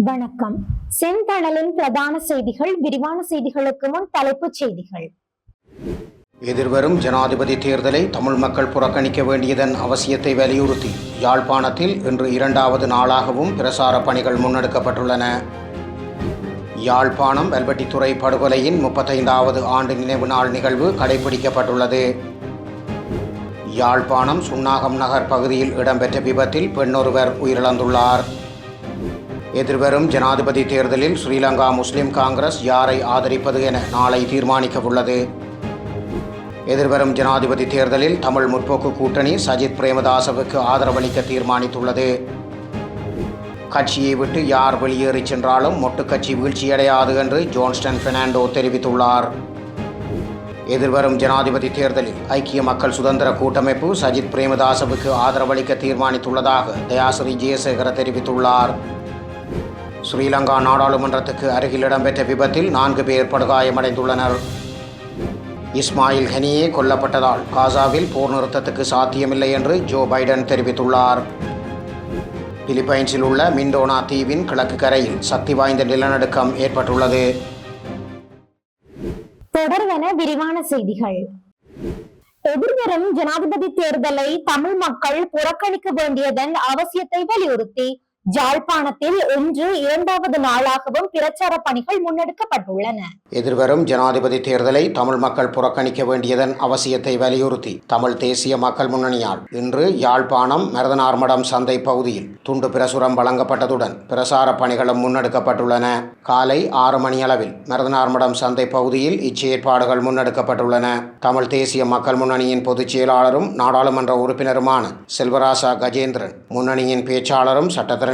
வணக்கம். செந்தணலின் பிரதான செய்திகள். விரிவான செய்திகளுக்கு முன் தலைப்புச் செய்திகள். எதிர்வரும் ஜனாதிபதி தேர்தலை தமிழ் மக்கள் புறக்கணிக்க வேண்டியதன் அவசியத்தை வலியுறுத்தி யாழ்ப்பாணத்தில் இன்று 2வது நாளாகவும் பிரசார பணிகள் முன்னெடுக்கப்பட்டுள்ளன. யாழ்ப்பாணம் வெல்வெட்டித்துறை படுகொலையின் 35வது ஆண்டு நினைவு நாள் நிகழ்வு கடைபிடிக்கப்பட்டுள்ளது. யாழ்ப்பாணம் சுன்னாகம் நகர் பகுதியில் இடம்பெற்ற விபத்தில் பெண்ணொருவர் உயிரிழந்துள்ளார். எதிர்வரும் ஜனாதிபதி தேர்தலில் ஸ்ரீலங்கா முஸ்லிம் காங்கிரஸ் யாரை ஆதரிப்பது என நாளை தீர்மானிக்கவுள்ளது. எதிர்வரும் ஜனாதிபதி தேர்தலில் தமிழ் முற்போக்கு கூட்டணி சஜித் பிரேமதாசவுக்கு ஆதரவளிக்க தீர்மானித்துள்ளது. கட்சியை விட்டு யார் வெளியேறி சென்றாலும் மொட்டு கட்சி வீழ்ச்சியடையாது என்று ஜோன்ஸ்டன் பெர்னாண்டோ தெரிவித்துள்ளார். எதிர்வரும் ஜனாதிபதி தேர்தலில் ஐக்கிய மக்கள் சுதந்திர கூட்டமைப்பு சஜித் பிரேமதாசவுக்கு ஆதரவளிக்க தீர்மானித்துள்ளதாக தயாசிறி ஜெயசேகர தெரிவித்துள்ளார். ஸ்ரீலங்கா நாடாளுமன்றத்துக்கு அருகில் இடம்பெற்ற விபத்தில் 4 பேர் படுகாயமடைந்துள்ளனர். இஸ்மாயில் ஹனியே கொல்லப்பட்டதால் காசாவில் போர் நிறுத்தத்துக்கு சாத்தியமில்லை என்று ஜோ பைடன் தெரிவித்துள்ளார். பிலிப்பைன்ஸில் உள்ள மிண்டோனா தீவின் கிழக்கு கரையில் சக்தி வாய்ந்த நிலநடுக்கம் ஏற்பட்டுள்ளது. தொடர்வன விரிவான செய்திகள். எதிர்வரும் ஜனாதிபதி தேர்தலை தமிழ் மக்கள் புறக்கணிக்க வேண்டியதன் அவசியத்தை வலியுறுத்தி யாழ்ப்பாணத்தில் இன்று 2வது நாளாகவும் பிரச்சார பணிகள் முன்னெடுக்கப்பட்டுள்ளன. எதிர்வரும் ஜனாதிபதி தேர்தலை தமிழ் மக்கள் புறக்கணிக்க வேண்டியதன் அவசியத்தை வலியுறுத்தி தமிழ் தேசிய மக்கள் முன்னணியால் இன்று யாழ்ப்பாணம் மருதனார்மடம் சந்தை பகுதியில் துண்டு பிரசுரம் வழங்கப்பட்டதுடன் பிரசார பணிகளும் முன்னெடுக்கப்பட்டுள்ளன. காலை 6 மணியளவில் மருதனார்மடம் சந்தை பகுதியில் இச்செயற்பாடுகள் முன்னெடுக்கப்பட்டுள்ளன. தமிழ் தேசிய மக்கள் முன்னணியின் பொதுச் செயலாளரும் நாடாளுமன்ற உறுப்பினருமான செல்வராசா கஜேந்திரன், முன்னணியின் பேச்சாளரும் சட்டத்தரணியுமான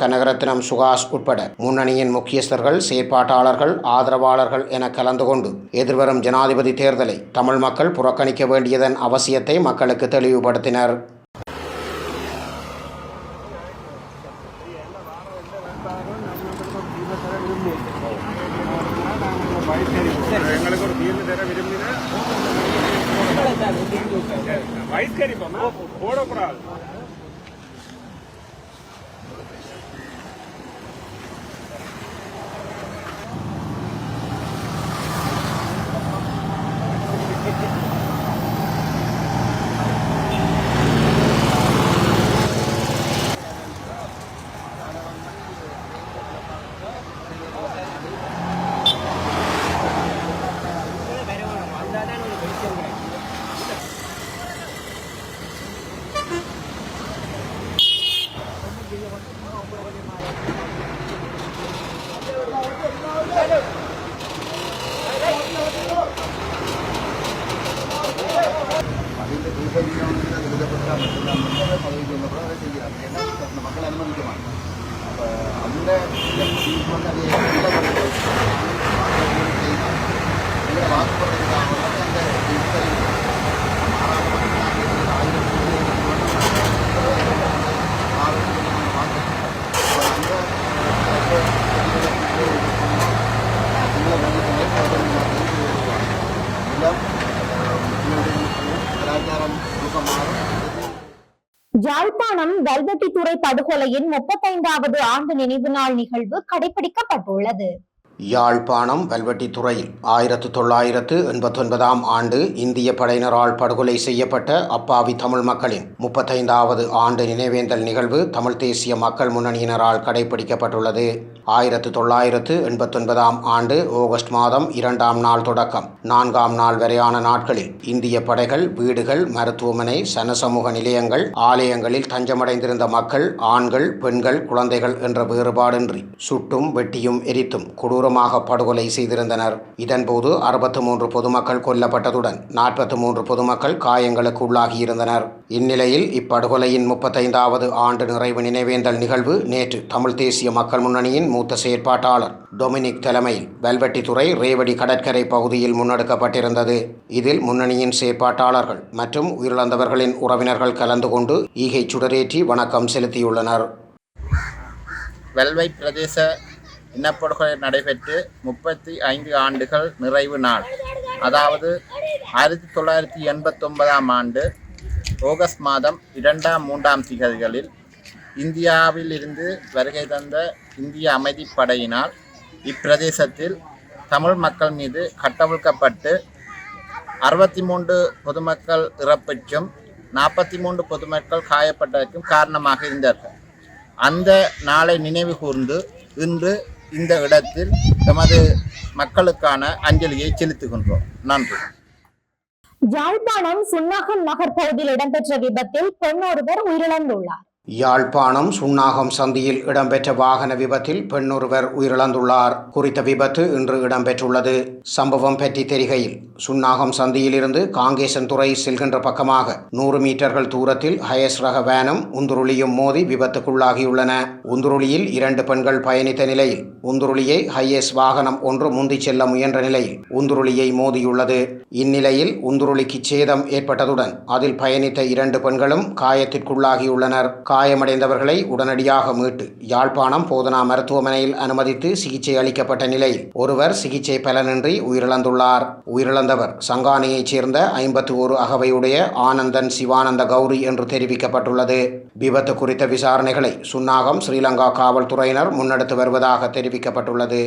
கனகரத்னம் சுகாஸ் உட்பட முன்னணியின் முக்கியஸ்தர்கள், செயற்பாட்டாளர்கள், ஆதரவாளர்கள் என கலந்து கொண்டு எதிர்வரும் ஜனாதிபதி தேர்தலை தமிழ் மக்கள் புறக்கணிக்க வேண்டியதன் அவசியத்தை மக்களுக்கு தெளிவுபடுத்தினர். மக்கள் அனுமதிக்குவாங்க. அப்போ அந்த வாக்குப்படுறதுக்காக அந்த கலாச்சாரம் யாழ்ப்பாணம் வெல்வெட்டித்துறை படுகொலையின் 35வது ஆண்டு நினைவு நாள் நிகழ்வு கடைபிடிக்கப்பட்டுள்ளது. யாழ்ப்பாணம் வெல்வெட்டித்துறையில் 1989ஆம் ஆண்டு இந்திய படையினரால் படுகொலை செய்யப்பட்ட அப்பாவி தமிழ் மக்களின் 35வது ஆண்டு நினைவேந்தல் நிகழ்வு தமிழ் தேசிய மக்கள் முன்னணியினரால் கடைபிடிக்கப்பட்டுள்ளது. 1989ஆம் ஆண்டு ஆகஸ்ட் மாதம் 2ஆம் நாள் தொடக்கம் 4ஆம் நாள் வரையான நாட்களில் இந்திய படைகள் வீடுகள், மருத்துவமனை, சனசமூக நிலையங்கள், ஆலயங்களில் தஞ்சமடைந்திருந்த மக்கள், ஆண்கள், பெண்கள், குழந்தைகள் என்ற வேறுபாடின்றி சுட்டும் வெட்டியும் எரித்தும் கொடூரமாக படுகொலை செய்திருந்தனர். இதன்போது 63 பொதுமக்கள் கொல்லப்பட்டதுடன் 43 பொதுமக்கள் காயங்களுக்கு உள்ளாகியிருந்தனர். இந்நிலையில் இப்படுகொலையின் 35வது ஆண்டு நிறைவு நினைவேந்தல் நிகழ்வு நேற்று தமிழ் தேசிய மக்கள் முன்னணியின் மூத்த செயற்பாட்டாளர் டொமினிக் தலைமையில் வெல்வெட்டித்துறை ரேவடி கடற்கரை பகுதியில் முன்னெடுக்கப்பட்டிருந்தது. இதில் முன்னணியின் செயற்பாட்டாளர்கள் மற்றும் உயிரிழந்தவர்களின் உறவினர்கள் கலந்து கொண்டு ஈகை சுடரேற்றி வணக்கம் செலுத்தியுள்ளனர். வெல்வை பிரதேச இனப்படுகொலை நடைபெற்று 35 ஆண்டுகள் நிறைவு நாள், அதாவது 1989ஆம் ஆண்டு ஆகஸ்ட் மாதம் 2, 3 திகதிகளில் இந்தியாவில் இருந்து வருகை தந்த இந்திய அமைதிப்படையினால் இப்பிரதேசத்தில் தமிழ் மக்கள் மீது கட்டவிழ்க்கப்பட்டு 63 பொதுமக்கள் இறப்பிற்கும் 43 பொதுமக்கள் காயப்பட்டதற்கும் காரணமாக இருந்தார்கள். அந்த நாளை நினைவு கூர்ந்து இன்று இந்த இடத்தில் எமது மக்களுக்கான அஞ்சலியை செலுத்துகின்றோம். நன்றி. யாழ்ப்பாணம் சுன்னாகம் நகர் பகுதியில் இடம்பெற்ற விபத்தில் பெண் ஒருவர் உயிரிழந்துள்ளார். யாழ்ப்பாணம் சுன்னாகம் சந்தியில் இடம்பெற்ற வாகன விபத்தில் பெண்ணொருவர் உயிரிழந்துள்ளார். குறித்த விபத்து இன்று இடம்பெற்றுள்ளது. சம்பவம் பற்றி தெரிகையில், சுன்னாகம் சந்தியிலிருந்து காங்கேசன்துறை செல்கின்ற பக்கமாக 100 மீட்டர்கள் தூரத்தில் ஹயஸ் ரக வேனும் உந்துருளியும் மோதி விபத்துக்குள்ளாகியுள்ளன. உந்துருளியில் 2 பெண்கள் பயணித்த நிலையில் உந்துருளியை ஹையஸ் வாகனம் ஒன்று முந்திச் செல்ல முயன்ற நிலையில் உந்துருளியை மோதியுள்ளது. இந்நிலையில் உந்துருளிக்கு சேதம் ஏற்பட்டதுடன் அதில் பயணித்த 2 பெண்களும் காயத்திற்குள்ளாகியுள்ளனர். காயமடைந்தவர்களை உடனடியாக மீட்டு யாழ்ப்பாணம் போதனா மருத்துவமனையில் அனுமதித்து சிகிச்சை அளிக்கப்பட்ட நிலையில் ஒருவர் சிகிச்சை பலனின்றி உயிரிழந்துள்ளார். உயிரிழந்தவர் சங்கானையைச் சேர்ந்த 51 அகவையுடைய ஆனந்தன் சிவானந்த கௌரி என்று தெரிவிக்கப்பட்டுள்ளது. விபத்து குறித்த விசாரணைகளை சுன்னாகம் ஸ்ரீலங்கா காவல்துறையினர் முன்னெடுத்து வருவதாக தெரிவிக்கப்பட்டுள்ளது.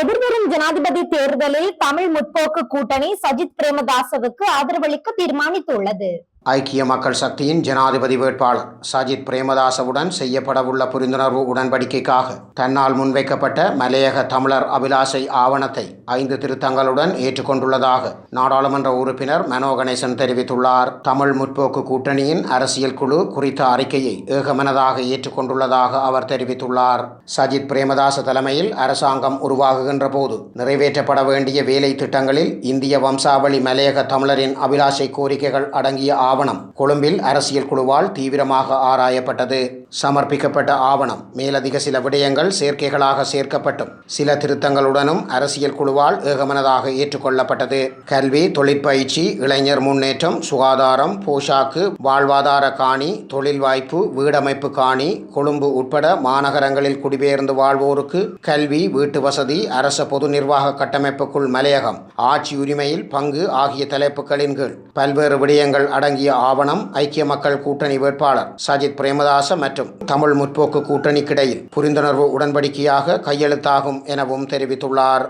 எதிர்வரும் ஜனாதிபதி தேர்தலில் தமிழ் முற்போக்கு கூட்டணி சஜித் பிரேமதாசவுக்கு ஆதரவளிக்க தீர்மானித்துள்ளது. ஐக்கிய மக்கள் சக்தியின் ஜனாதிபதி வேட்பாளர் சஜித் பிரேமதாசவுடன் செய்யப்படவுள்ள புரிந்துணர்வு உடன்படிக்கைக்காக தன்னால் முன்வைக்கப்பட்ட மலையக தமிழர் அபிலாஷை ஆவணத்தை 5 திருத்தங்களுடன் ஏற்றுக்கொண்டுள்ளதாக நாடாளுமன்ற உறுப்பினர் மனோ கணேசன் தெரிவித்துள்ளார். தமிழ் முற்போக்கு கூட்டணியின் அரசியல் குழு குறித்த அறிக்கையை ஏகமனதாக ஏற்றுக்கொண்டுள்ளதாக அவர் தெரிவித்துள்ளார். சஜித் பிரேமதாச தலைமையில் அரசாங்கம் உருவாகுகின்ற போது நிறைவேற்றப்பட வேண்டிய வேலை திட்டங்களில் இந்திய வம்சாவளி மலையக தமிழரின் அபிலாஷை கோரிக்கைகள் அடங்கிய ஆவணம் கொழும்பில் அரசியல் குழுவால் தீவிரமாக ஆராயப்பட்டது. சமர்ப்பிக்கப்பட்ட ஆவணம் மேலதிக சில விடயங்கள் சேர்க்கைகளாக சேர்க்கப்பட்டும் சில திருத்தங்களுடனும் அரசியல் குழுவால் ஏகமனதாக ஏற்றுக்கொள்ளப்பட்டது. கல்வி, தொழிற்பயிற்சி, இளைஞர் முன்னேற்றம், சுகாதாரம், போஷாக்கு, வாழ்வாதார காணி, தொழில் வாய்ப்பு, வீடமைப்பு காணி, கொழும்பு உட்பட மாநகரங்களில் குடிபெயர்ந்து வாழ்வோருக்கு கல்வி, வீட்டு வசதி, அரச பொது நிர்வாக கட்டமைப்புக்குள் மலையகம், ஆட்சி உரிமையில் பங்கு ஆகிய தலைப்புகளின் கீழ் பல்வேறு விடயங்கள் அடங்கிய ஆவணம் ஐக்கிய மக்கள் கூட்டணி வேட்பாளர் சஜித் பிரேமதாச மற்றும் தமிழ் முற்போக்கு கூட்டணிக்கிடையில் புரிந்துணர்வு உடன்படிக்கையாக கையெழுத்தாகும் எனவும் தெரிவித்துள்ளார்.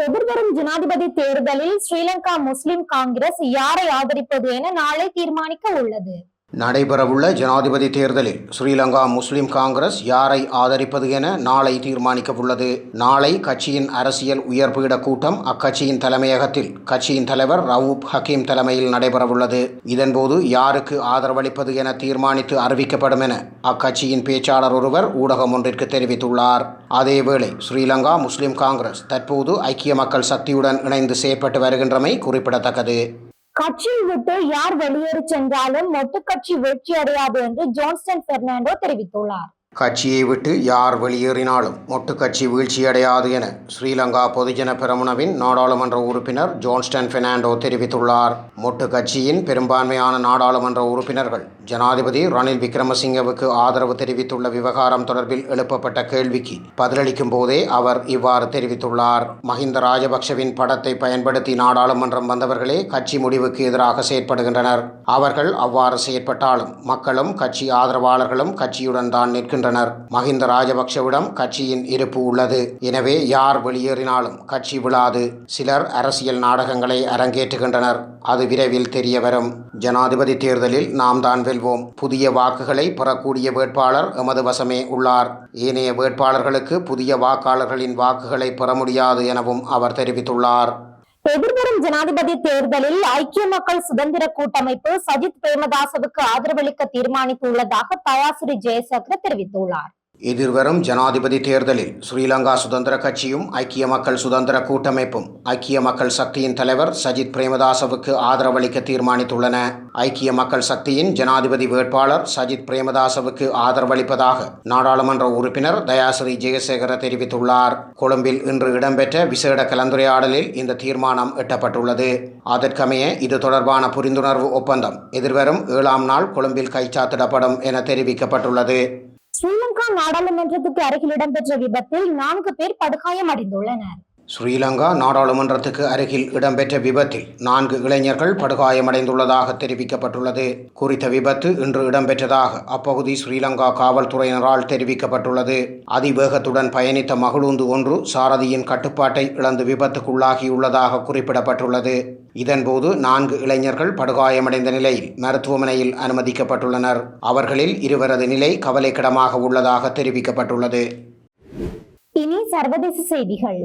எதிர்வரும் ஜனாதிபதி தேர்தலில் ஸ்ரீலங்கா முஸ்லிம் காங்கிரஸ் யாரை ஆதரிப்பது என நாளை தீர்மானிக்க உள்ளது. நடைபெறவுள்ள ஜனாதிபதி தேர்தலில் ஸ்ரீலங்கா முஸ்லிம் காங்கிரஸ் யாரை ஆதரிப்பது என நாளை தீர்மானிக்க உள்ளது. நாளை கட்சியின் அரசியல் உயர்பீட கூட்டம் அக்கட்சியின் தலைமையகத்தில் கட்சியின் தலைவர் ரவூப் ஹக்கீம் தலைமையில் நடைபெறவுள்ளது. இதன்போது யாருக்கு ஆதரவளிப்பது என தீர்மானித்து அறிவிக்கப்படும் என அக்கட்சியின் பேச்சாளர் ஒருவர் ஊடகம் ஒன்றிற்கு தெரிவித்துள்ளார். அதேவேளை ஸ்ரீலங்கா முஸ்லிம் காங்கிரஸ் தற்போது ஐக்கிய மக்கள் சக்தியுடன் இணைந்து செயற்பட்டு வருகின்றமை குறிப்பிடத்தக்கது. கட்சியை விட்டு யார் வெளியேறி சென்றாலும் மொட்டு கட்சி வெற்றி அடையாது என்று ஜான்ஸ்டன் பெர்னாண்டோ தெரிவித்துள்ளார். கட்சியை விட்டு யார் வெளியேறினாலும் மொட்டு கட்சி வீழ்ச்சியடையாது என ஸ்ரீலங்கா பொதுஜன பெரமுனவின் நாடாளுமன்ற உறுப்பினர் ஜான்ஸ்டன் பெர்னாண்டோ தெரிவித்துள்ளார். மொட்டு கட்சியின் பெரும்பான்மையான நாடாளுமன்ற உறுப்பினர்கள் ஜனாதிபதி ரணில் விக்ரமசிங்கவுக்கு ஆதரவு தெரிவித்துள்ள விவகாரம் தொடர்பில் எழுப்பப்பட்ட கேள்விக்கு பதிலளிக்கும் போதே அவர் இவ்வாறு தெரிவித்துள்ளார். மஹிந்த ராஜபக்ஷவின் படத்தை பயன்படுத்தி நாடாளுமன்றம் வந்தவர்களே கட்சி முடிவுக்கு எதிராக செயற்படுகின்றனர். அவர்கள் அவ்வாறு செயற்பட்டாலும் மக்களும் கட்சி ஆதரவாளர்களும் கட்சியுடன் தான் நிற்கின்றனர். மஹிந்த ராஜபக்ஷவிடம் கட்சியின் இருப்பு உள்ளது. எனவே யார் வெளியேறினாலும் கட்சி விழாது. சிலர் அரசியல் நாடகங்களை அரங்கேற்றுகின்றனர். அது விரைவில் தெரிய வரும். ஜனாதிபதி தேர்தலில் நாம் தான் வெல்வோம். புதிய வாக்குகளை பெறக்கூடிய வேட்பாளர் எமது வசமே உள்ளார். ஏனைய வேட்பாளர்களுக்கு புதிய வாக்காளர்களின் வாக்குகளை பெற முடியாது எனவும் அவர் தெரிவித்துள்ளார். எதிர்வரும் ஜனாதிபதி தேர்தலில் ஐக்கிய மக்கள் சுதந்திர கூட்டமைப்பு சஜித் பிரேமதாசவுக்கு ஆதரவளிக்க தீர்மானித்துள்ளதாக தயாசிறி ஜெயசேகர தெரிவித்துள்ளார். எதிர்வரும் ஜனாதிபதி தேர்தலில் ஸ்ரீலங்கா சுதந்திர கட்சியும் ஐக்கிய மக்கள் சுதந்திர கூட்டமைப்பும் ஐக்கிய மக்கள் சக்தியின் தலைவர் சஜித் பிரேமதாசவுக்கு ஆதரவளிக்க தீர்மானித்துள்ளன. ஐக்கிய மக்கள் சக்தியின் ஜனாதிபதி வேட்பாளர் சஜித் பிரேமதாசவுக்கு ஆதரவளிப்பதாக நாடாளுமன்ற உறுப்பினர் தயாசிறி ஜெயசேகர தெரிவித்துள்ளார். கொழும்பில் இன்று இடம்பெற்ற விசேட கலந்துரையாடலில் இந்த தீர்மானம் எட்டப்பட்டுள்ளது. அதற்கமைய இது தொடர்பான புரிந்துணர்வு ஒப்பந்தம் எதிர்வரும் 7ஆம் நாள் கொழும்பில் கைச்சாத்திடப்படும் என தெரிவிக்கப்பட்டுள்ளது. ஸ்ரீலங்கா நாடாளுமன்றத்துக்கு அருகில் இடம்பெற்ற விபத்தில் 4 பேர் படுகாயம் அடைந்துள்ளனர். ஸ்ரீலங்கா நாடாளுமன்றத்துக்கு அருகில் இடம்பெற்ற விபத்தில் 4 இளைஞர்கள் படுகாயமடைந்துள்ளதாக தெரிவிக்கப்பட்டுள்ளது. குறித்த விபத்து இன்று இடம்பெற்றதாக அப்பகுதி ஸ்ரீலங்கா காவல்துறையினரால் தெரிவிக்கப்பட்டுள்ளது. அதிவேகத்துடன் பயணித்த மகிழுந்து ஒன்று சாரதியின் கட்டுப்பாட்டை இழந்து விபத்துக்குள்ளாகியுள்ளதாக குறிப்பிடப்பட்டுள்ளது. இதன்போது 4 இளைஞர்கள் படுகாயமடைந்த நிலையில் மருத்துவமனையில் அனுமதிக்கப்பட்டுள்ளனர். அவர்களில் 2 நிலை கவலைக்கிடமாக உள்ளதாக தெரிவிக்கப்பட்டுள்ளது. இனி சர்வதேச செய்திகள்.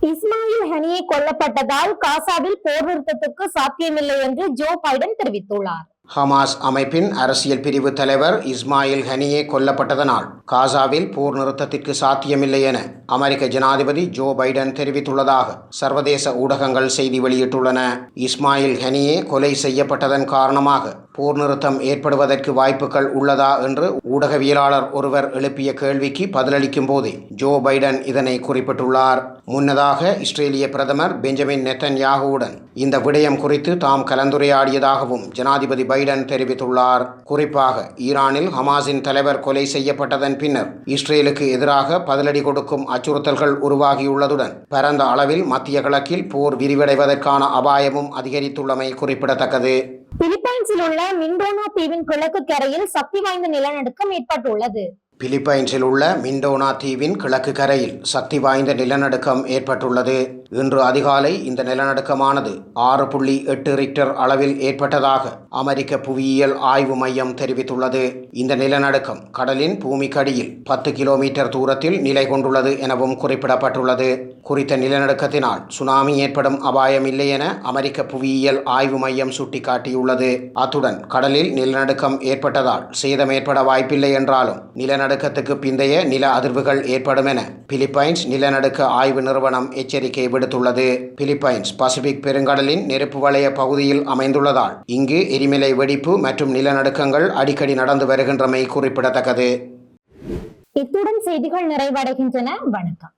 இஸ்மாயில் ஹனியே கொல்லப்பட்டதால் காசாவில் போர் நிறுத்தத்துக்கு சாத்தியமில்லை என்று ஜோ பைடன் தெரிவித்துள்ளார். ஹமாஸ் அமைப்பின் அரசியல் பிரிவு தலைவர் இஸ்மாயில் ஹனியே கொல்லப்பட்டதனால் காசாவில் போர் நிறுத்தத்திற்கு சாத்தியமில்லை என அமெரிக்க ஜனாதிபதி ஜோ பைடன் தெரிவித்துள்ளதாக சர்வதேச ஊடகங்கள் செய்தி வெளியிட்டுள்ளன. இஸ்மாயில் ஹனியே கொலை செய்யப்பட்டதன் காரணமாக போர் நிறுத்தம் ஏற்படுவதற்கு வாய்ப்புகள் உள்ளதா என்று ஊடகவியலாளர் ஒருவர் எழுப்பிய கேள்விக்கு பதிலளிக்கும் போதே ஜோ பைடன் இதனை குறிப்பிட்டுள்ளார். முன்னதாக இஸ்ரேலிய பிரதமர் பெஞ்சமின் நெத்தன்யாகுவுடன் இந்த விடயம் குறித்து தாம் கலந்துரையாடியதாகவும் ஜனாதிபதி பைடன் தெரிவித்துள்ளார். குறிப்பாக ஈரானில் ஹமாஸின் தலைவர் கொலை செய்யப்பட்டதன் பின்னர் இஸ்ரேலுக்கு எதிராக பதிலடி கொடுக்கும் அச்சுறுத்தல்கள் உருவாகியுள்ளதுடன் பரந்த அளவில் மத்திய கிழக்கில் போர் விரிவடைவதற்கான அபாயமும் அதிகரித்துள்ளமை குறிப்பிடத்தக்கது. பிலிப்பைன்ஸில் உள்ள மிண்டோனா தீவின் கிழக்கு கரையில் சக்தி வாய்ந்த நிலநடுக்கம் ஏற்பட்டுள்ளது. பிலிப்பைன்ஸில் உள்ள மிண்டோனா தீவின் கிழக்கு கரையில் சக்தி வாய்ந்த நிலநடுக்கம் ஏற்பட்டுள்ளது. இன்று அதிகாலை இந்த நிலநடுக்கமானது 6.8 ரிக்டர் அளவில் ஏற்பட்டதாக அமெரிக்க புவியியல் ஆய்வு மையம் தெரிவித்துள்ளது. இந்த நிலநடுக்கம் கடலின் பூமிக்கடியில் 10 கிலோமீட்டர் தூரத்தில் நிலை கொண்டுள்ளது எனவும் குறிப்பிடப்பட்டுள்ளது. குறித்த நிலநடுக்கத்தினால் சுனாமி ஏற்படும் அபாயம் இல்லை என அமெரிக்க புவியியல் ஆய்வு மையம் சுட்டிக்காட்டியுள்ளது. அத்துடன் கடலில் நிலநடுக்கம் ஏற்பட்டதால் சேதம் ஏற்பட வாய்ப்பில்லை என்றாலும் நிலநடுக்கத்துக்கு பிந்தைய நில அதிர்வுகள் ஏற்படும் என பிலிப்பைன்ஸ் நிலநடுக்க ஆய்வு நிறுவனம் எச்சரிக்கை விடுத்துள்ளது. பிலிப்பைன்ஸ் பசிபிக் பெருங்கடலின் நெருப்பு வலய பகுதியில் அமைந்துள்ளதால் இங்கு எரிமலை வெடிப்பு மற்றும் நிலநடுக்கங்கள் அடிக்கடி நடந்து வருகின்றமை குறிப்பிடத்தக்கது. இத்துடன் செய்திகள் நிறைவடைகின்றன. வணக்கம்.